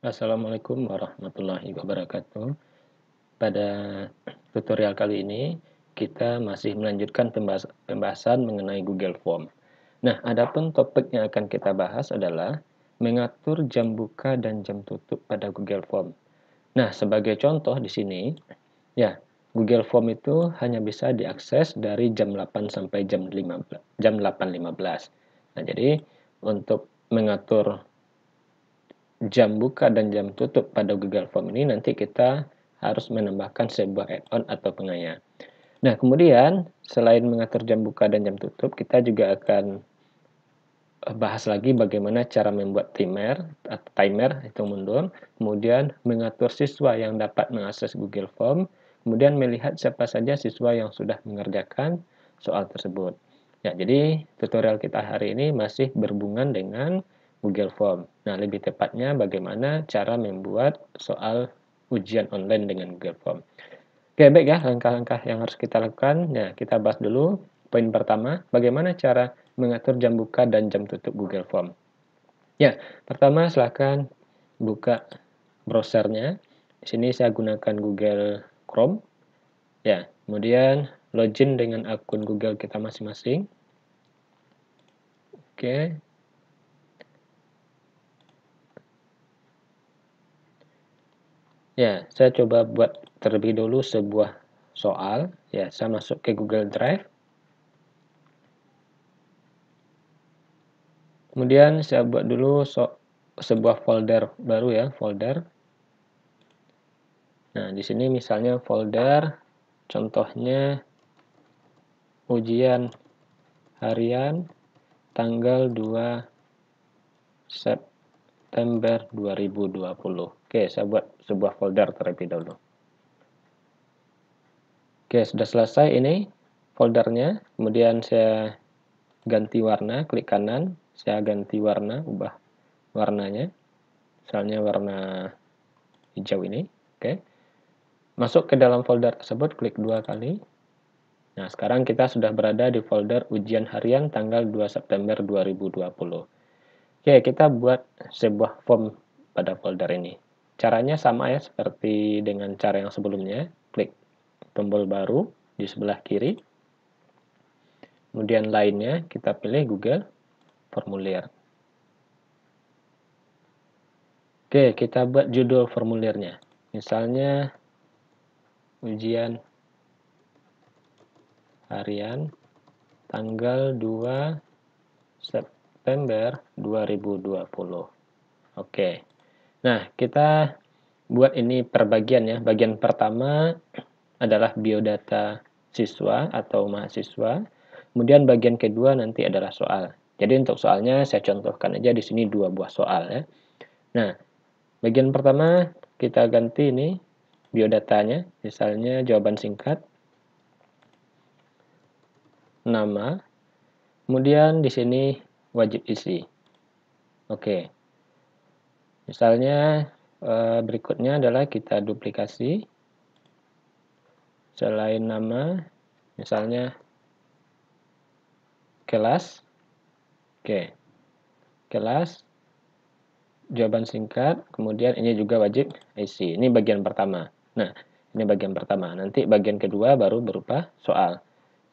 Assalamualaikum warahmatullahi wabarakatuh. Pada tutorial kali ini, kita masih melanjutkan pembahasan mengenai Google Form. Nah, adapun topik yang akan kita bahas adalah mengatur jam buka dan jam tutup pada Google Form. Nah, sebagai contoh di sini, ya, Google Form itu hanya bisa diakses dari jam 8 sampai jam 8.15. Nah, jadi untuk mengatur jam buka dan jam tutup pada Google Form ini nanti kita harus menambahkan sebuah add-on atau pengaya. Nah, kemudian selain mengatur jam buka dan jam tutup, kita juga akan bahas lagi bagaimana cara membuat timer itu mundur, kemudian mengatur siswa yang dapat mengakses Google Form, kemudian melihat siapa saja siswa yang sudah mengerjakan soal tersebut. Ya, jadi tutorial kita hari ini masih berhubungan dengan Google Form. Nah, lebih tepatnya bagaimana cara membuat soal ujian online dengan Google Form. Oke, baik ya, langkah-langkah yang harus kita lakukan. Nah, kita bahas dulu poin pertama, bagaimana cara mengatur jam buka dan jam tutup Google Form. Ya, pertama silahkan buka browsernya. Di sini saya gunakan Google Chrome. Ya, kemudian login dengan akun Google kita masing-masing. Oke. Ya, saya coba buat terlebih dulu sebuah soal. Ya, saya masuk ke Google Drive. Kemudian saya buat dulu sebuah folder baru ya, folder. Nah, di sini misalnya folder contohnya ujian harian tanggal 2 September 2020. Oke, saya buat sebuah folder terlebih dahulu. Oke, sudah selesai ini foldernya. Kemudian saya ganti warna, klik kanan, saya ganti warna, ubah warnanya. Misalnya warna hijau ini. Oke. Masuk ke dalam folder tersebut, klik 2 kali. Nah, sekarang kita sudah berada di folder ujian harian tanggal 2 September 2020. Oke, kita buat sebuah form pada folder ini. Caranya sama ya, seperti dengan cara yang sebelumnya. Klik tombol baru di sebelah kiri. Kemudian lainnya, kita pilih Google Formulir. Oke, kita buat judul formulirnya. Misalnya, ujian harian tanggal 2 September 2020. Oke. Nah, kita buat ini per bagian ya. Bagian pertama adalah biodata siswa atau mahasiswa. Kemudian bagian kedua nanti adalah soal. Jadi untuk soalnya saya contohkan aja di sini 2 buah soal ya. Nah, bagian pertama kita ganti ini biodatanya, misalnya jawaban singkat, nama, kemudian di sini wajib isi. Oke. Misalnya berikutnya adalah kita duplikasi. Selain nama, misalnya kelas. Oke. Kelas, jawaban singkat, kemudian ini juga wajib isi. Ini bagian pertama. Nah, ini bagian pertama. Nanti bagian kedua baru berupa soal.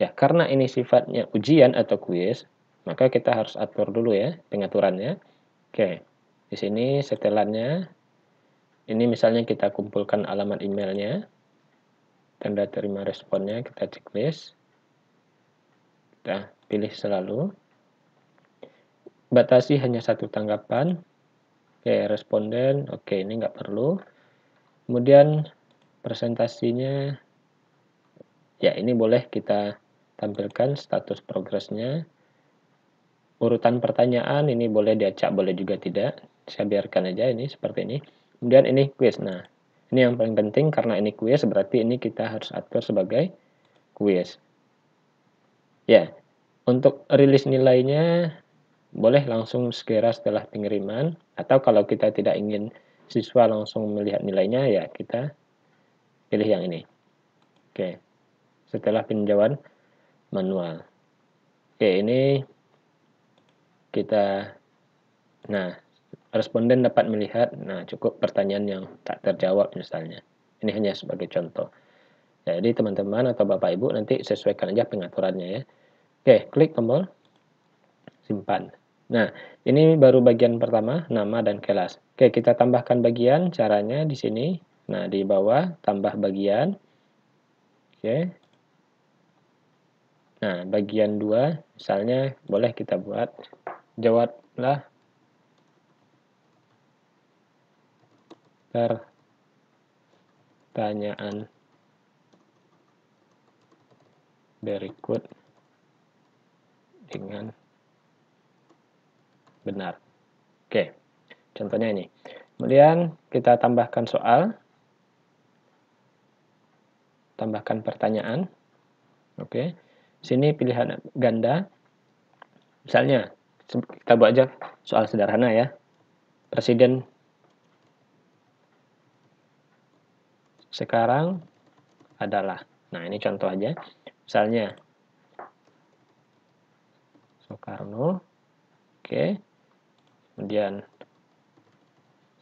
Ya, karena ini sifatnya ujian atau kuis, maka kita harus atur dulu ya pengaturannya. Oke. Di sini setelannya, ini misalnya kita kumpulkan alamat emailnya, tanda terima responnya, kita checklist. Kita pilih selalu. Batasi hanya 1 tanggapan. Oke, responden. Oke, ini nggak perlu. Kemudian presentasinya, ya ini boleh kita tampilkan status progresnya. Urutan pertanyaan ini boleh diacak, boleh juga tidak. Saya biarkan aja ini seperti ini. Kemudian ini quiz. Nah, ini yang paling penting karena ini quiz, berarti ini kita harus atur sebagai quiz. Ya, untuk rilis nilainya boleh langsung segera setelah pengiriman, atau kalau kita tidak ingin siswa langsung melihat nilainya, ya kita pilih yang ini. Oke, setelah peninjauan manual. Oke, ini kita, nah responden dapat melihat, nah cukup pertanyaan yang tak terjawab misalnya. Ini hanya sebagai contoh. Jadi teman-teman atau Bapak Ibu nanti sesuaikan aja pengaturannya ya. Oke, klik tombol simpan. Nah, ini baru bagian pertama, nama dan kelas. Oke, kita tambahkan bagian, caranya di sini. Nah, di bawah tambah bagian. Oke. Nah, bagian 2, misalnya boleh kita buat jawablah pertanyaan berikut dengan benar. Oke, contohnya ini. Kemudian kita tambahkan soal, tambahkan pertanyaan. Oke, sini pilihan ganda. Misalnya, kita buat aja soal sederhana ya. Presiden sekarang adalah. Nah, ini contoh aja. Misalnya, Soekarno. Oke. Kemudian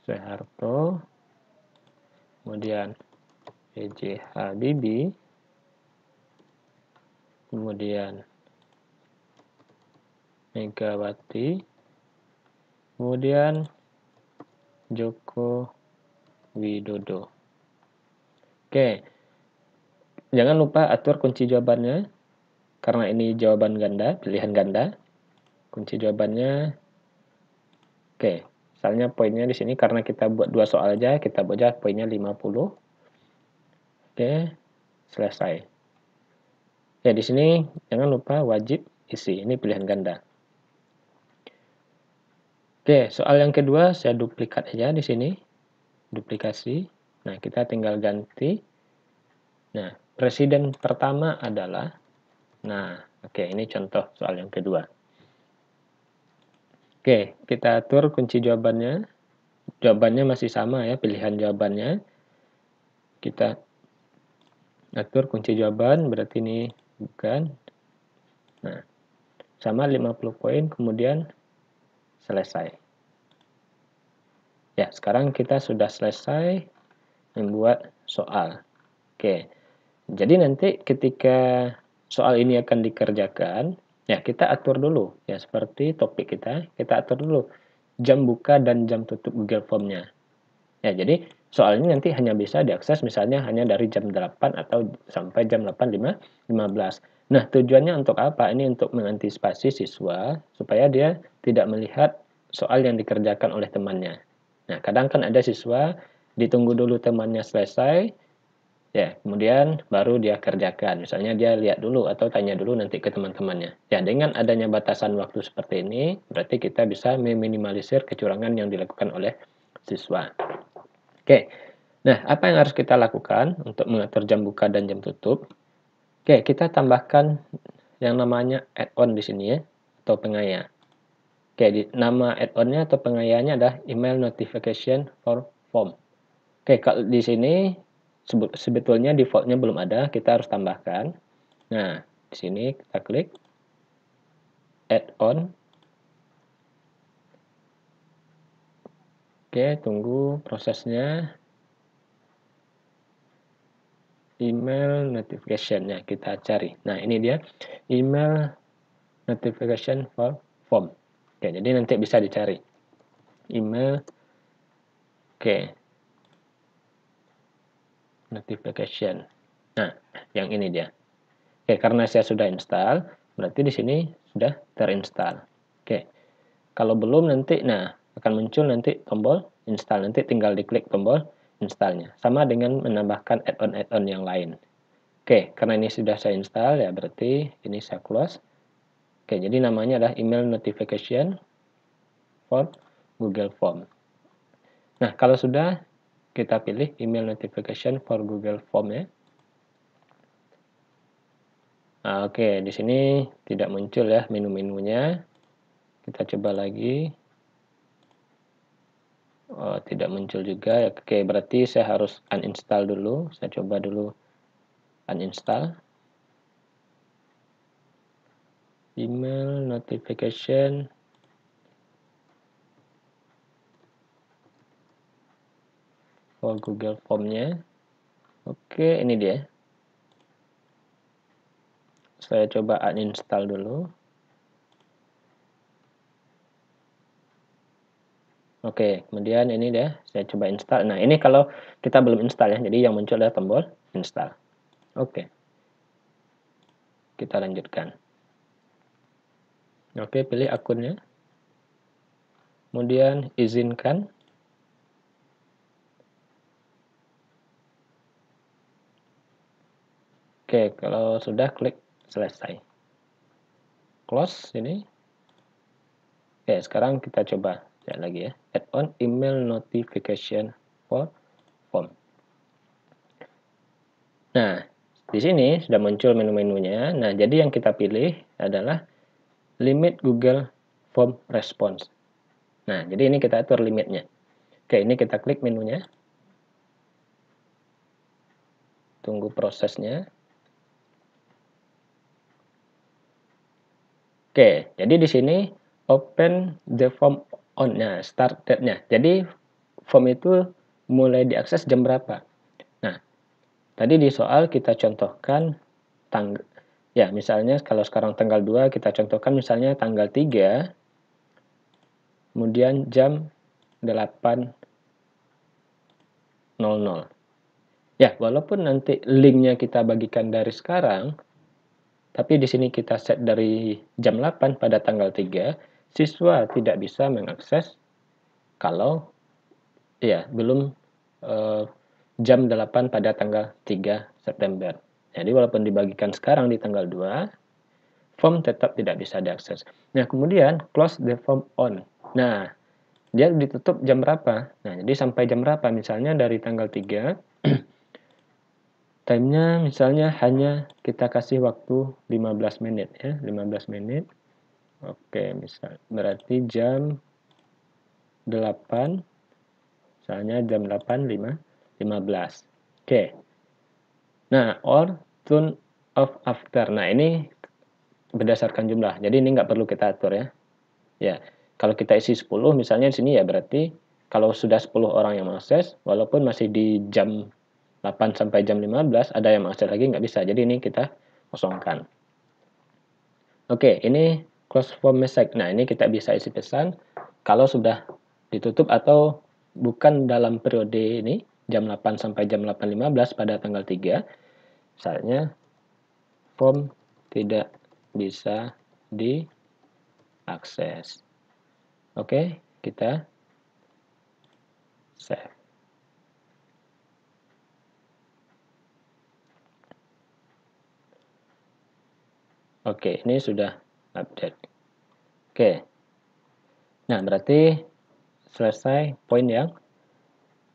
Soeharto. Kemudian B.J. Habibie. Kemudian Megawati. Kemudian Joko Widodo. Oke. Jangan lupa atur kunci jawabannya. Karena ini jawaban ganda, pilihan ganda. Kunci jawabannya. Oke. Misalnya poinnya di sini karena kita buat 2 soal aja, kita buat aja poinnya 50. Oke. Selesai. Ya, di sini jangan lupa wajib isi. Ini pilihan ganda. Oke, soal yang kedua saya duplikat aja di sini. Duplikasi. Nah, kita tinggal ganti. Nah, presiden pertama adalah. Nah, oke, ini contoh soal yang kedua. Oke, kita atur kunci jawabannya. Jawabannya masih sama ya, pilihan jawabannya. Kita atur kunci jawaban, berarti ini bukan. Nah, sama 50 poin, kemudian selesai. Ya, sekarang kita sudah selesai membuat soal. Oke, jadi nanti ketika soal ini akan dikerjakan, ya kita atur dulu. Ya, seperti topik kita atur dulu jam buka dan jam tutup Google Form-nya. Ya, jadi soal ini nanti hanya bisa diakses misalnya hanya dari jam 8 atau sampai jam 8.15. Nah, tujuannya untuk apa? Ini untuk mengantisipasi siswa supaya dia tidak melihat soal yang dikerjakan oleh temannya. Nah, kadang kan ada siswa ditunggu dulu temannya selesai, ya, kemudian baru dia kerjakan. Misalnya dia lihat dulu atau tanya dulu nanti ke teman-temannya. Ya, dengan adanya batasan waktu seperti ini, berarti kita bisa meminimalisir kecurangan yang dilakukan oleh siswa. Oke, nah apa yang harus kita lakukan untuk mengatur jam buka dan jam tutup? Oke, kita tambahkan yang namanya add-on di sini ya, atau pengaya. Oke, nama add-onnya atau pengayanya adalah email notification for form. Oke, kalau di sini sebetulnya defaultnya belum ada, kita harus tambahkan. Nah, di sini kita klik add-on. Oke, tunggu prosesnya. Email notification-nya kita cari. Nah, ini dia email notification for form. Oke, jadi nanti bisa dicari. Email. Oke. Notification. Nah, yang ini dia. Oke, karena saya sudah install, berarti di sini sudah terinstall. Oke. Kalau belum nanti, nah, akan muncul nanti tombol install. Nanti tinggal diklik tombol installnya. Sama dengan menambahkan add-on yang lain. Oke, karena ini sudah saya install, ya berarti ini saya close. Oke, jadi namanya adalah email notification for Google Form. Nah, kalau sudah, kita pilih email notification for Google Form ya. Nah, oke, di sini tidak muncul ya menu-menunya. Kita coba lagi. Oh, tidak muncul juga. Oke, berarti saya harus uninstall dulu. Saya coba dulu uninstall. Email notification for Google Form-nya. Oke, ini dia. Saya coba uninstall dulu. Oke, kemudian ini dia, saya coba install. Nah, ini kalau kita belum install ya, jadi yang muncul adalah tombol install. Oke, kita lanjutkan. Oke, pilih akunnya. Kemudian izinkan. Oke, kalau sudah klik selesai. Close ini. Oke, sekarang kita coba lihat lagi ya. Add on email notification for form. Nah, di sini sudah muncul menu-menunya. Nah, jadi yang kita pilih adalah limit Google Form response. Nah, jadi ini kita atur limitnya. Oke, ini kita klik menunya. Tunggu prosesnya. Oke, jadi di sini open the form on. Nah, start date-nya. Jadi form itu mulai diakses jam berapa? Nah, tadi di soal kita contohkan tanggal. Ya, misalnya kalau sekarang tanggal 2, kita contohkan misalnya tanggal 3, kemudian jam 8.00. Ya, walaupun nanti linknya kita bagikan dari sekarang, tapi di sini kita set dari jam 8 pada tanggal 3, siswa tidak bisa mengakses kalau ya belum jam 8 pada tanggal 3 September. Jadi walaupun dibagikan sekarang di tanggal 2, form tetap tidak bisa diakses. Nah, kemudian close the form on. Nah, dia ditutup jam berapa? Nah, jadi sampai jam berapa? Misalnya dari tanggal 3, time-nya misalnya hanya kita kasih waktu 15 menit ya, 15 menit. Oke, misal berarti jam 8, misalnya jam 8.15. Oke. Nah, or turn off after. Nah, ini berdasarkan jumlah. Jadi ini nggak perlu kita atur ya. Ya, kalau kita isi 10 misalnya di sini ya berarti kalau sudah 10 orang yang mengakses, walaupun masih di jam 8 sampai jam 15, ada yang mengakses lagi nggak bisa. Jadi ini kita kosongkan. Oke, ini close form message. Nah, ini kita bisa isi pesan kalau sudah ditutup atau bukan dalam periode ini, jam 8 sampai jam 8.15 pada tanggal 3, misalnya form tidak bisa diakses. Oke, kita save. Oke, ini sudah update. Oke. Nah, berarti selesai poin yang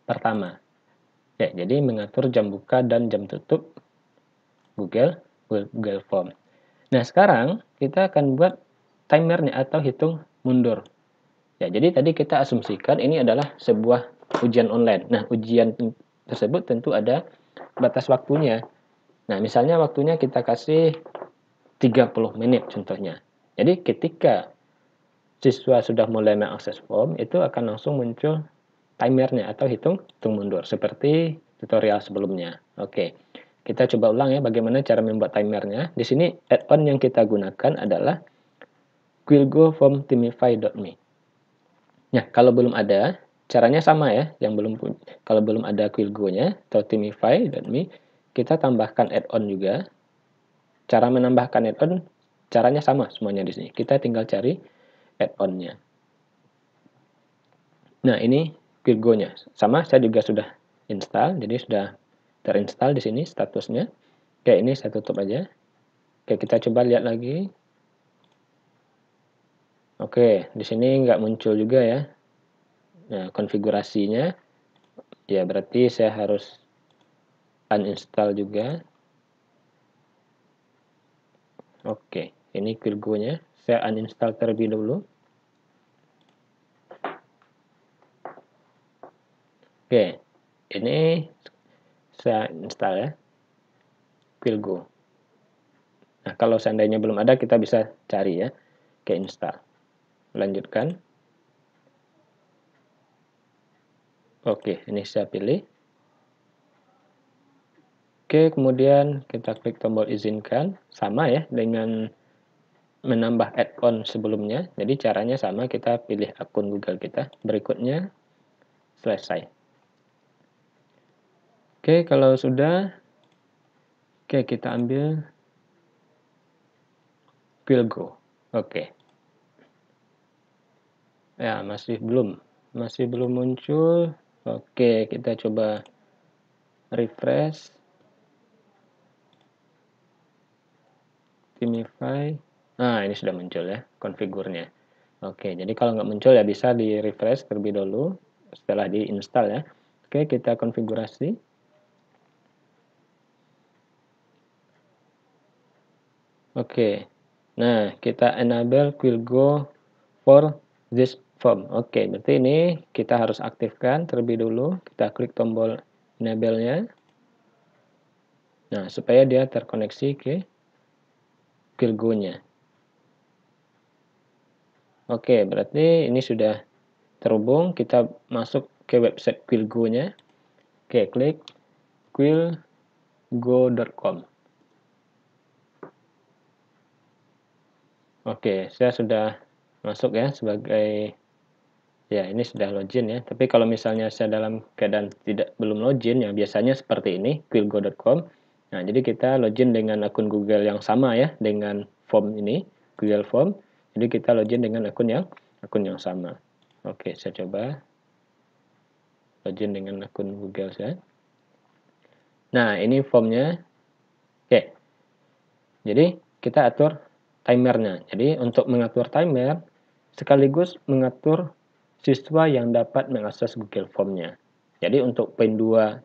pertama. Oke, jadi mengatur jam buka dan jam tutup Google Form. Nah, sekarang kita akan buat timernya atau hitung mundur. Ya, jadi tadi kita asumsikan ini adalah sebuah ujian online. Nah, ujian tersebut tentu ada batas waktunya. Nah, misalnya waktunya kita kasih 30 menit contohnya. Jadi ketika siswa sudah mulai mengakses form, itu akan langsung muncul timernya atau hitung mundur seperti tutorial sebelumnya. Oke, kita coba ulang ya bagaimana cara membuat timernya. Di sini add-on yang kita gunakan adalah Quillgo from Themify.me. Nah, kalau belum ada, caranya sama ya. Kalau belum ada Quillgo-nya atau Themify.me, kita tambahkan add-on juga. Cara menambahkan add-on caranya sama semuanya di sini. Kita tinggal cari add-on-nya. Nah, ini Quillgo-nya. Sama, saya juga sudah install, jadi sudah terinstall di sini statusnya. Oke, ini saya tutup aja. Oke, kita coba lihat lagi. Oke, di sini nggak muncul juga ya. Nah, konfigurasinya, ya berarti saya harus uninstall juga. Oke, ini Quillgo-nya. Saya uninstall terlebih dahulu. Oke, ini saya install ya, Quillgo. Nah, kalau seandainya belum ada, kita bisa cari ya, ke install. Lanjutkan. Oke, ini saya pilih. Oke, kemudian kita klik tombol izinkan, sama ya dengan menambah add-on sebelumnya. Jadi caranya sama, kita pilih akun Google kita. Berikutnya, selesai. Oke, kalau sudah, oke kita ambil Quillgo. Oke. Ya, masih belum muncul. Oke, kita coba refresh. Themify. Nah, ini sudah muncul ya konfigurnya. Oke, jadi kalau nggak muncul ya bisa di refresh terlebih dahulu setelah diinstal ya. Oke, kita konfigurasi. Oke, nah kita enable Quillgo for this form. Oke, berarti ini kita harus aktifkan terlebih dulu. Kita klik tombol enable-nya. Nah, supaya dia terkoneksi ke Quillgo-nya. Oke, berarti ini sudah terhubung. Kita masuk ke website Quillgo-nya. Oke, klik quillgo.com. Oke, saya sudah masuk ya sebagai ya ini sudah login ya. Tapi kalau misalnya saya dalam keadaan belum login ya biasanya seperti ini quillgo.com. Nah, jadi kita login dengan akun Google yang sama ya dengan form ini, Google Form. Jadi kita login dengan akun yang sama. Oke, saya coba login dengan akun Google saya. Nah, ini formnya. Oke. Jadi kita atur timernya. Jadi untuk mengatur timer sekaligus mengatur siswa yang dapat mengakses Google Form-nya. Jadi untuk poin 2,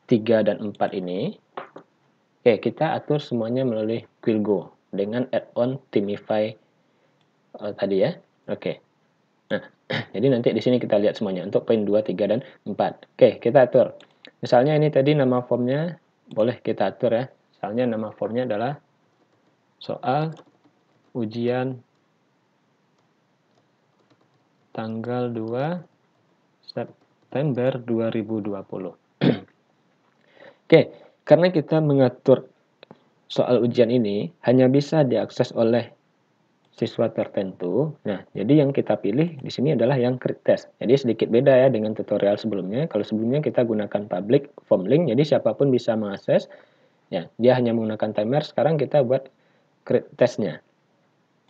3, dan 4 ini, oke, kita atur semuanya melalui Quillgo dengan add-on Themify tadi ya. Oke. Nah, jadi nanti di sini kita lihat semuanya untuk poin 2, 3, dan 4. Oke, kita atur. Misalnya ini tadi nama formnya boleh kita atur ya. Misalnya nama formnya adalah soal ujian tanggal 2 September 2020. Oke, karena kita mengatur soal ujian ini hanya bisa diakses oleh siswa tertentu. Nah, jadi yang kita pilih di sini adalah yang create test. Jadi sedikit beda ya dengan tutorial sebelumnya. Kalau sebelumnya kita gunakan public form link, jadi siapapun bisa mengakses. Ya, dia hanya menggunakan timer. Sekarang kita buat create testnya.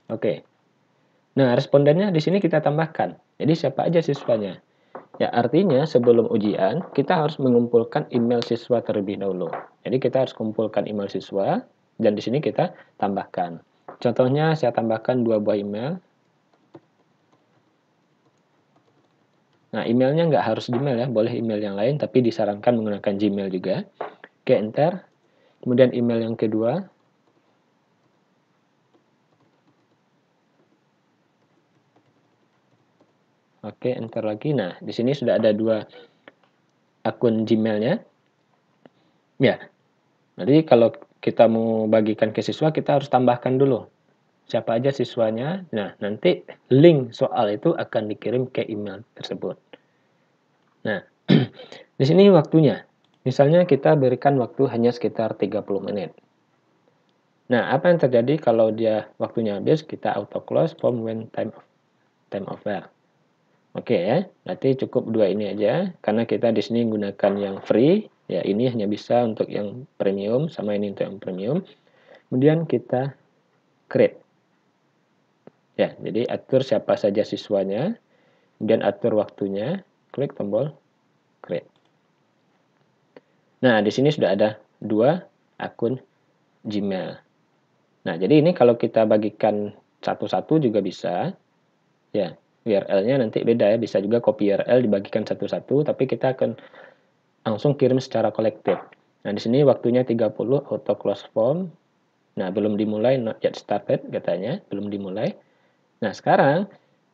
Oke. Nah, respondennya di sini kita tambahkan. Jadi siapa aja siswanya. Ya, artinya sebelum ujian, kita harus mengumpulkan email siswa terlebih dahulu. Jadi kita harus kumpulkan email siswa, dan di sini kita tambahkan. Contohnya, saya tambahkan 2 buah email. Nah, emailnya nggak harus Gmail ya, boleh email yang lain, tapi disarankan menggunakan Gmail juga. Oke, enter. Kemudian email yang kedua. Oke, enter lagi. Nah, di sini sudah ada 2 akun Gmail-nya. Ya, jadi kalau kita mau bagikan ke siswa, kita harus tambahkan dulu siapa aja siswanya. Nah, nanti link soal itu akan dikirim ke email tersebut. Nah, di sini waktunya. Misalnya kita berikan waktu hanya sekitar 30 menit. Nah, apa yang terjadi kalau dia waktunya habis, kita auto close form when time over. Oke ya, berarti cukup 2 ini aja. Karena kita di sini gunakan yang free, ya ini hanya bisa untuk yang premium, sama ini untuk yang premium. Kemudian kita create. Ya, jadi atur siapa saja siswanya, kemudian atur waktunya, klik tombol create. Nah, di sini sudah ada 2 akun Gmail. Nah, jadi ini kalau kita bagikan satu-satu juga bisa. Ya, URL-nya nanti beda ya, bisa juga copy URL dibagikan satu-satu, tapi kita akan langsung kirim secara kolektif. Nah, di sini waktunya 30 auto close form. Nah, belum dimulai, not yet started katanya, belum dimulai. Nah, sekarang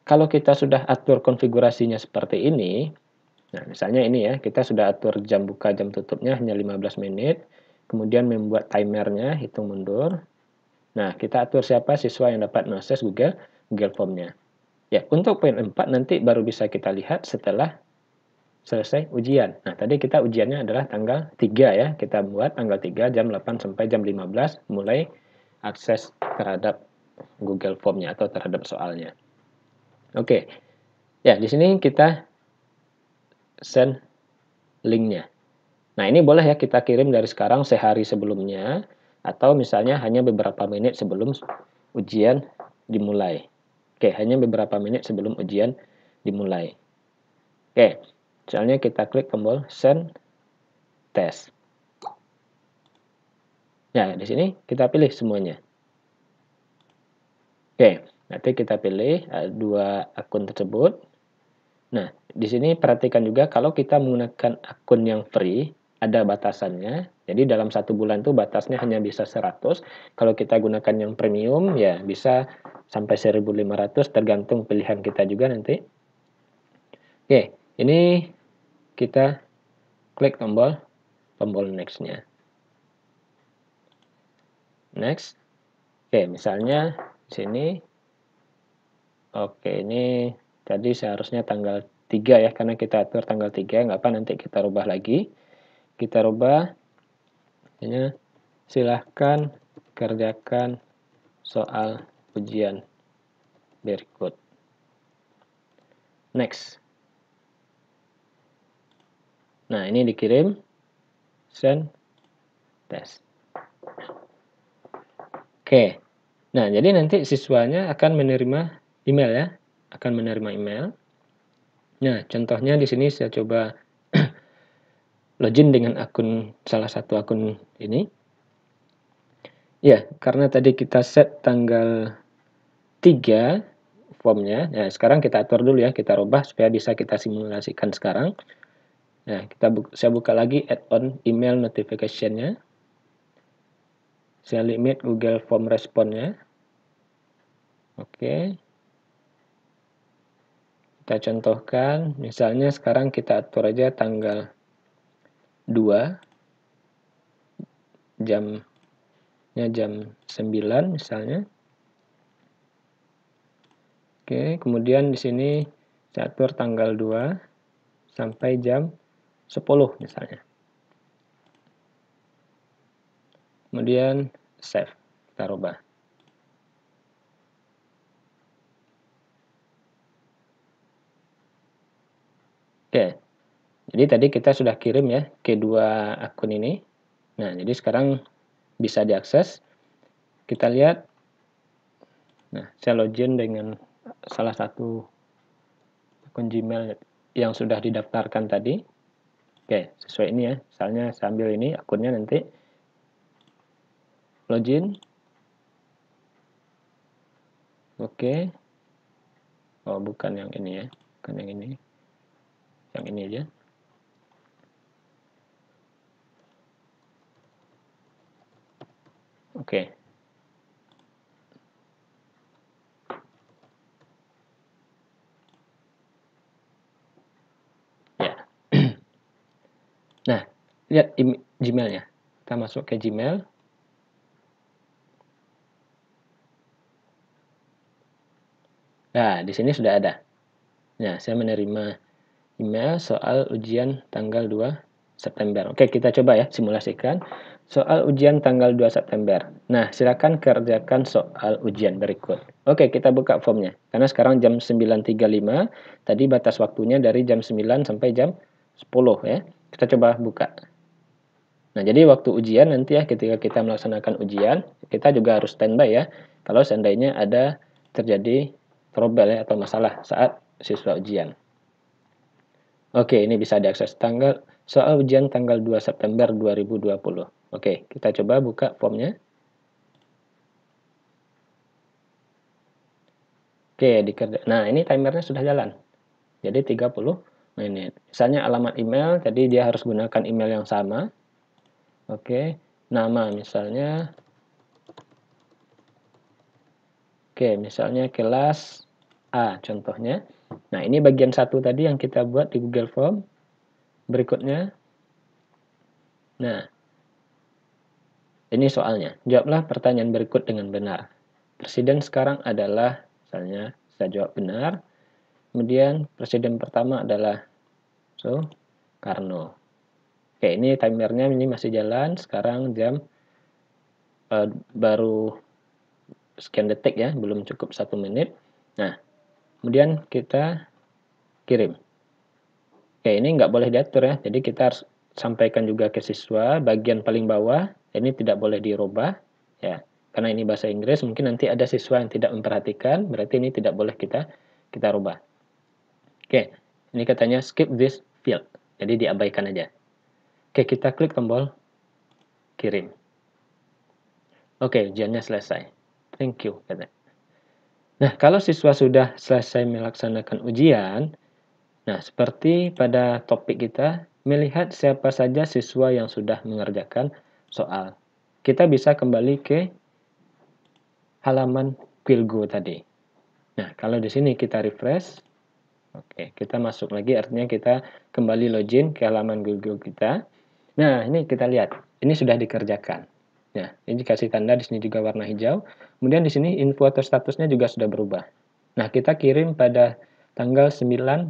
kalau kita sudah atur konfigurasinya seperti ini, nah misalnya ini ya, kita sudah atur jam buka jam tutupnya hanya 15 menit, kemudian membuat timernya, hitung mundur. Nah, kita atur siapa siswa yang dapat mengakses Google Form-nya. Ya, untuk poin 4 nanti baru bisa kita lihat setelah selesai ujian. Nah, tadi kita ujiannya adalah tanggal 3 ya. Kita buat tanggal 3 jam 8 sampai jam 15 mulai akses terhadap Google Form-nya atau terhadap soalnya. Oke. Ya, di sini kita send link-nya. Nah, ini boleh ya kita kirim dari sekarang sehari sebelumnya atau misalnya hanya beberapa menit sebelum ujian dimulai. Oke, hanya beberapa menit sebelum ujian dimulai. Oke, misalnya kita klik tombol send test. Nah, di sini kita pilih semuanya. Oke, nanti kita pilih dua akun tersebut. Nah, di sini perhatikan juga kalau kita menggunakan akun yang free, ada batasannya. Jadi dalam 1 bulan itu batasnya hanya bisa 100. Kalau kita gunakan yang premium, ya bisa sampai 1.500 tergantung pilihan kita juga nanti. Oke, ini kita klik tombol next-nya. Next. Oke, misalnya di sini. Oke, ini tadi seharusnya tanggal 3 ya, karena kita atur tanggal 3, nggak apa nanti kita rubah lagi. Kita rubah, ini silahkan kerjakan soal ujian berikut. Next. Nah, ini dikirim, send test. Oke, nah jadi nanti siswanya akan menerima email ya, akan menerima email. Nah, contohnya di sini saya coba login dengan salah satu akun ini. Ya, karena tadi kita set tanggal 3 formnya. Nah, sekarang kita atur dulu ya, kita rubah supaya bisa kita simulasikan sekarang. Nah, saya buka lagi add-on email notification-nya. Saya limit Google Form responnya. Oke. Kita contohkan, misalnya sekarang kita atur aja tanggal 2, jam 9 misalnya. Oke, kemudian di sini saya atur tanggal 2 sampai jam 10 misalnya. Kemudian save, kita rubah. Oke, jadi tadi kita sudah kirim ya ke dua akun ini. Nah, jadi sekarang bisa diakses. Kita lihat. Nah, saya login dengan salah satu akun Gmail yang sudah didaftarkan tadi. Oke, sesuai ini ya. Misalnya saya ambil ini akunnya nanti. Login. Oke. Oh, bukan yang ini ya. Bukan yang ini. Yang ini aja. Oke. Ya. Nah, lihat Gmail-nya. Kita masuk ke Gmail. Nah, di sini sudah ada. Nah, saya menerima email soal ujian tanggal 2 September. Oke, kita coba ya, simulasikan. Soal ujian tanggal 2 September. Nah, silakan kerjakan soal ujian berikut. Oke, kita buka formnya. Karena sekarang jam 9.35, tadi batas waktunya dari jam 9 sampai jam 10 ya. Kita coba buka. Nah, jadi waktu ujian nanti ya, ketika kita melaksanakan ujian, kita juga harus standby ya. Kalau seandainya ada terjadi trouble ya, atau masalah saat siswa ujian. Oke, ini bisa diakses soal ujian tanggal 2 September 2020. Oke, kita coba buka formnya. Oke, nah ini timernya sudah jalan. Jadi 30 menit. Misalnya alamat email, tadi dia harus gunakan email yang sama. Oke, nama misalnya. Oke, misalnya kelas A contohnya. Nah, ini bagian 1 tadi yang kita buat di Google Form. Berikutnya. Nah, ini soalnya. Jawablah pertanyaan berikut dengan benar. Presiden sekarang adalah, misalnya saya jawab benar. Kemudian presiden pertama adalah Soekarno. Oke, ini timernya ini masih jalan. Sekarang jam baru sekian detik ya, belum cukup 1 menit. Nah, kemudian kita kirim. Oke, ini nggak boleh diatur ya, jadi kita harus sampaikan juga ke siswa bagian paling bawah, ini tidak boleh dirubah ya, karena ini bahasa Inggris, mungkin nanti ada siswa yang tidak memperhatikan, berarti ini tidak boleh kita rubah. Oke, ini katanya skip this field, jadi diabaikan aja. Oke, kita klik tombol kirim. Oke, ujiannya selesai. Thank you, katanya. Nah, kalau siswa sudah selesai melaksanakan ujian, nah seperti pada topik kita, melihat siapa saja siswa yang sudah mengerjakan soal. Kita bisa kembali ke halaman Quillgo tadi. Nah, kalau di sini kita refresh, oke, kita masuk lagi, artinya kita kembali login ke halaman Quillgo kita. Nah, ini kita lihat, ini sudah dikerjakan. Nah, ini dikasih tanda di sini juga warna hijau. Kemudian di sini info atau statusnya juga sudah berubah. Nah, kita kirim pada tanggal 9,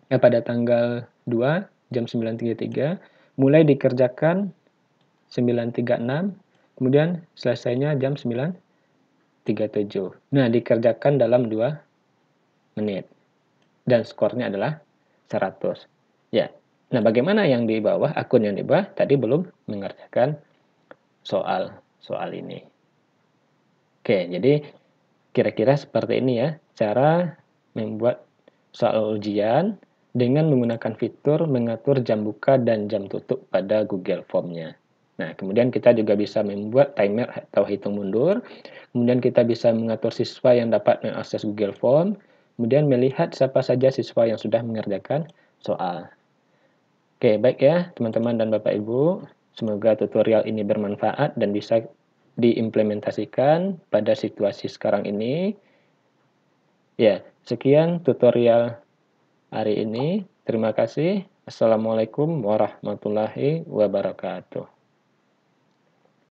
pada tanggal 2 jam 9.33, mulai dikerjakan 9.36, kemudian selesainya jam 9.37. Nah, dikerjakan dalam 2 menit. Dan skornya adalah 100. Ya. Nah, bagaimana yang di bawah, akun yang di bawah tadi belum mengerjakan soal ini. Oke, jadi kira-kira seperti ini ya cara membuat soal ujian dengan menggunakan fitur mengatur jam buka dan jam tutup pada Google Form-nya. Nah, kemudian kita juga bisa membuat timer atau hitung mundur. Kemudian kita bisa mengatur siswa yang dapat mengakses Google Form. Kemudian melihat siapa saja siswa yang sudah mengerjakan soal. Oke, baik ya teman-teman dan Bapak Ibu. Semoga tutorial ini bermanfaat dan bisa diimplementasikan pada situasi sekarang ini. Ya, sekian tutorial hari ini. Terima kasih. Assalamualaikum warahmatullahi wabarakatuh.